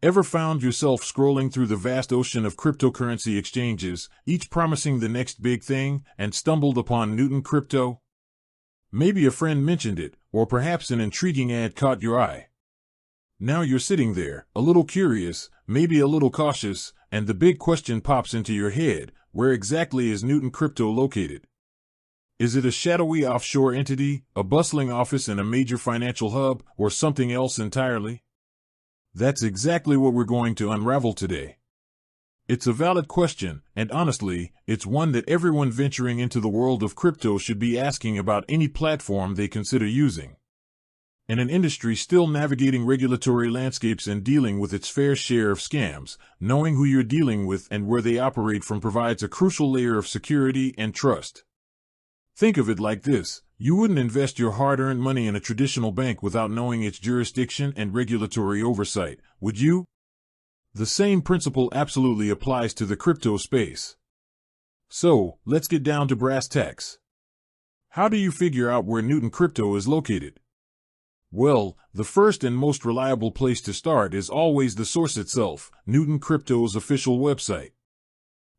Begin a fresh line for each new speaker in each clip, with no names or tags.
Ever found yourself scrolling through the vast ocean of cryptocurrency exchanges, each promising the next big thing, and stumbled upon Newton Crypto? Maybe a friend mentioned it, or perhaps an intriguing ad caught your eye. Now you're sitting there, a little curious, maybe a little cautious, and the big question pops into your head: where exactly is Newton Crypto located? Is it a shadowy offshore entity, a bustling office in a major financial hub, or something else entirely? That's exactly what we're going to unravel today. It's a valid question, and honestly, it's one that everyone venturing into the world of crypto should be asking about any platform they consider using. In an industry still navigating regulatory landscapes and dealing with its fair share of scams, knowing who you're dealing with and where they operate from provides a crucial layer of security and trust. Think of it like this: you wouldn't invest your hard-earned money in a traditional bank without knowing its jurisdiction and regulatory oversight, would you? The same principle absolutely applies to the crypto space. So, let's get down to brass tacks. How do you figure out where Newton Crypto is located? Well, the first and most reliable place to start is always the source itself, Newton Crypto's official website.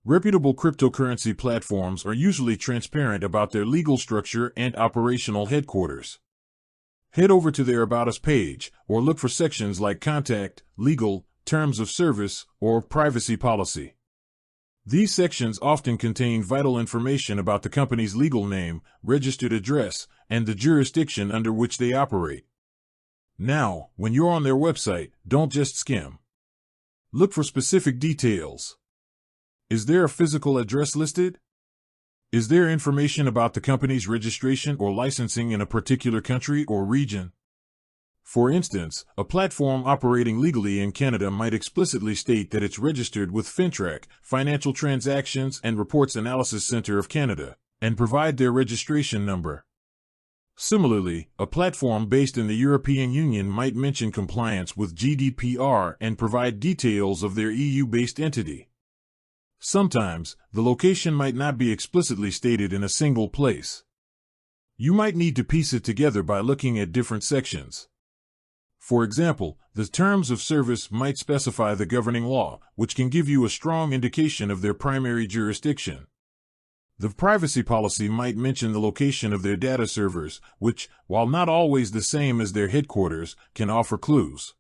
Reputable cryptocurrency platforms are usually transparent about their legal structure and operational headquarters. Head over to their About Us page, or look for sections like Contact, Legal, Terms of Service, or Privacy Policy. These sections often contain vital information about the company's legal name, registered address, and the jurisdiction under which they operate. Now, when you're on their website, don't just skim. Look for specific details. Is there a physical address listed? Is there information about the company's registration or licensing in a particular country or region? For instance, a platform operating legally in Canada might explicitly state that it's registered with FINTRAC, Financial Transactions and Reports Analysis Centre of Canada, and provide their registration number. Similarly, a platform based in the European Union might mention compliance with GDPR and provide details of their EU-based entity. Sometimes, the location might not be explicitly stated in a single place. You might need to piece it together by looking at different sections. For example, the Terms of Service might specify the governing law, which can give you a strong indication of their primary jurisdiction. The Privacy Policy might mention the location of their data servers, which, while not always the same as their headquarters, can offer clues.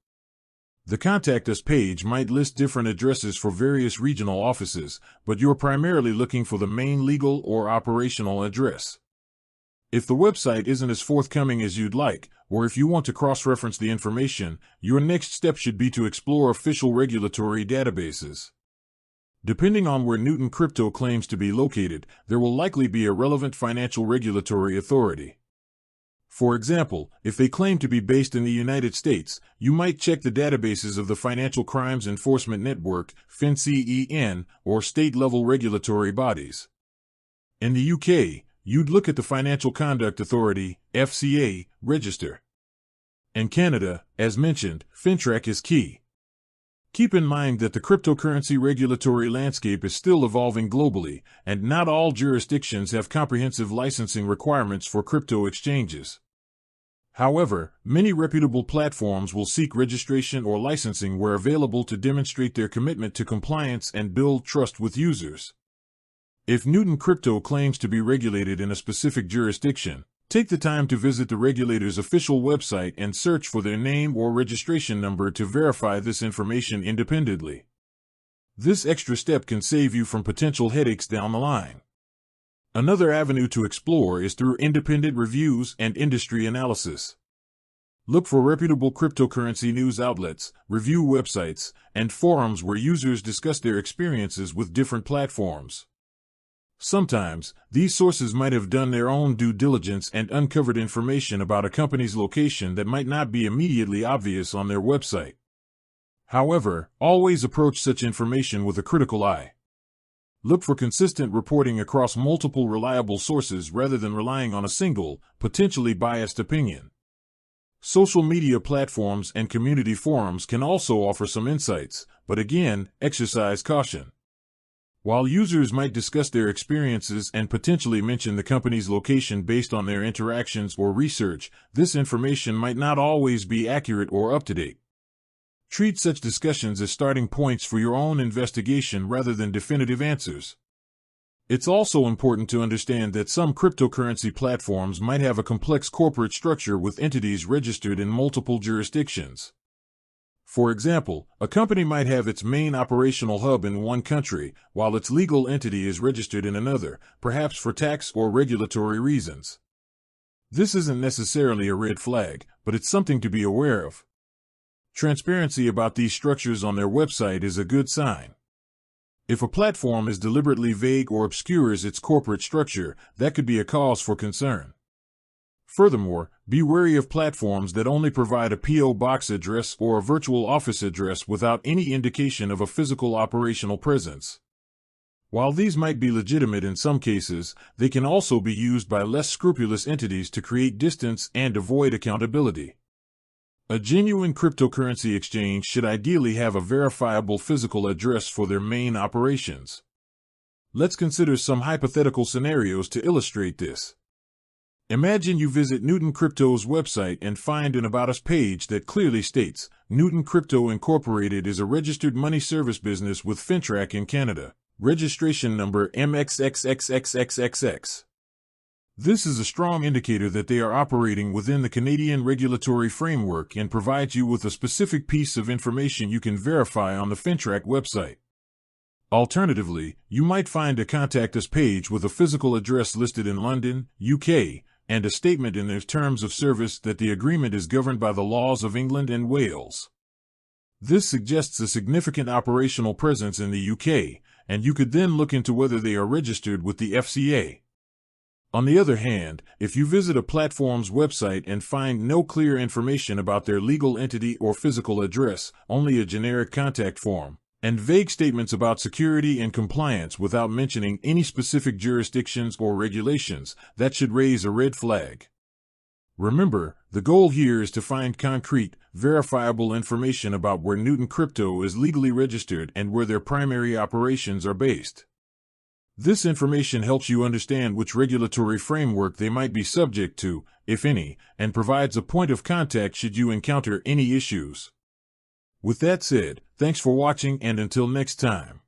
The Contact Us page might list different addresses for various regional offices, but you're primarily looking for the main legal or operational address. If the website isn't as forthcoming as you'd like, or if you want to cross-reference the information, your next step should be to explore official regulatory databases. Depending on where Newton Crypto claims to be located, there will likely be a relevant financial regulatory authority. For example, if they claim to be based in the United States, you might check the databases of the Financial Crimes Enforcement Network, FinCEN, or state-level regulatory bodies. In the UK, you'd look at the Financial Conduct Authority, FCA, register. In Canada, as mentioned, FINTRAC is key. Keep in mind that the cryptocurrency regulatory landscape is still evolving globally, and not all jurisdictions have comprehensive licensing requirements for crypto exchanges. However, many reputable platforms will seek registration or licensing where available to demonstrate their commitment to compliance and build trust with users. If Newton Crypto claims to be regulated in a specific jurisdiction, take the time to visit the regulator's official website and search for their name or registration number to verify this information independently. This extra step can save you from potential headaches down the line. Another avenue to explore is through independent reviews and industry analysis. Look for reputable cryptocurrency news outlets, review websites, and forums where users discuss their experiences with different platforms. Sometimes, these sources might have done their own due diligence and uncovered information about a company's location that might not be immediately obvious on their website. However, always approach such information with a critical eye. Look for consistent reporting across multiple reliable sources rather than relying on a single, potentially biased opinion. Social media platforms and community forums can also offer some insights, but again, exercise caution. While users might discuss their experiences and potentially mention the company's location based on their interactions or research, this information might not always be accurate or up to date. Treat such discussions as starting points for your own investigation rather than definitive answers. It's also important to understand that some cryptocurrency platforms might have a complex corporate structure with entities registered in multiple jurisdictions. For example, a company might have its main operational hub in one country, while its legal entity is registered in another, perhaps for tax or regulatory reasons. This isn't necessarily a red flag, but it's something to be aware of. Transparency about these structures on their website is a good sign. If a platform is deliberately vague or obscures its corporate structure, that could be a cause for concern. Furthermore, be wary of platforms that only provide a P.O. box address or a virtual office address without any indication of a physical operational presence. While these might be legitimate in some cases, they can also be used by less scrupulous entities to create distance and avoid accountability. A genuine cryptocurrency exchange should ideally have a verifiable physical address for their main operations. Let's consider some hypothetical scenarios to illustrate this. Imagine you visit Newton Crypto's website and find an About Us page that clearly states, Newton Crypto Incorporated is a registered money service business with FINTRAC in Canada. Registration number MXXXXXXX. This is a strong indicator that they are operating within the Canadian regulatory framework and provides you with a specific piece of information you can verify on the FINTRAC website. Alternatively, you might find a Contact Us page with a physical address listed in London, UK, and a statement in their terms of service that the agreement is governed by the laws of England and Wales. This suggests a significant operational presence in the UK, and you could then look into whether they are registered with the FCA. On the other hand, if you visit a platform's website and find no clear information about their legal entity or physical address, only a generic contact form, and vague statements about security and compliance without mentioning any specific jurisdictions or regulations, that should raise a red flag. Remember, the goal here is to find concrete, verifiable information about where Newton Crypto is legally registered and where their primary operations are based. This information helps you understand which regulatory framework they might be subject to, if any, and provides a point of contact should you encounter any issues. With that said, thanks for watching, and until next time.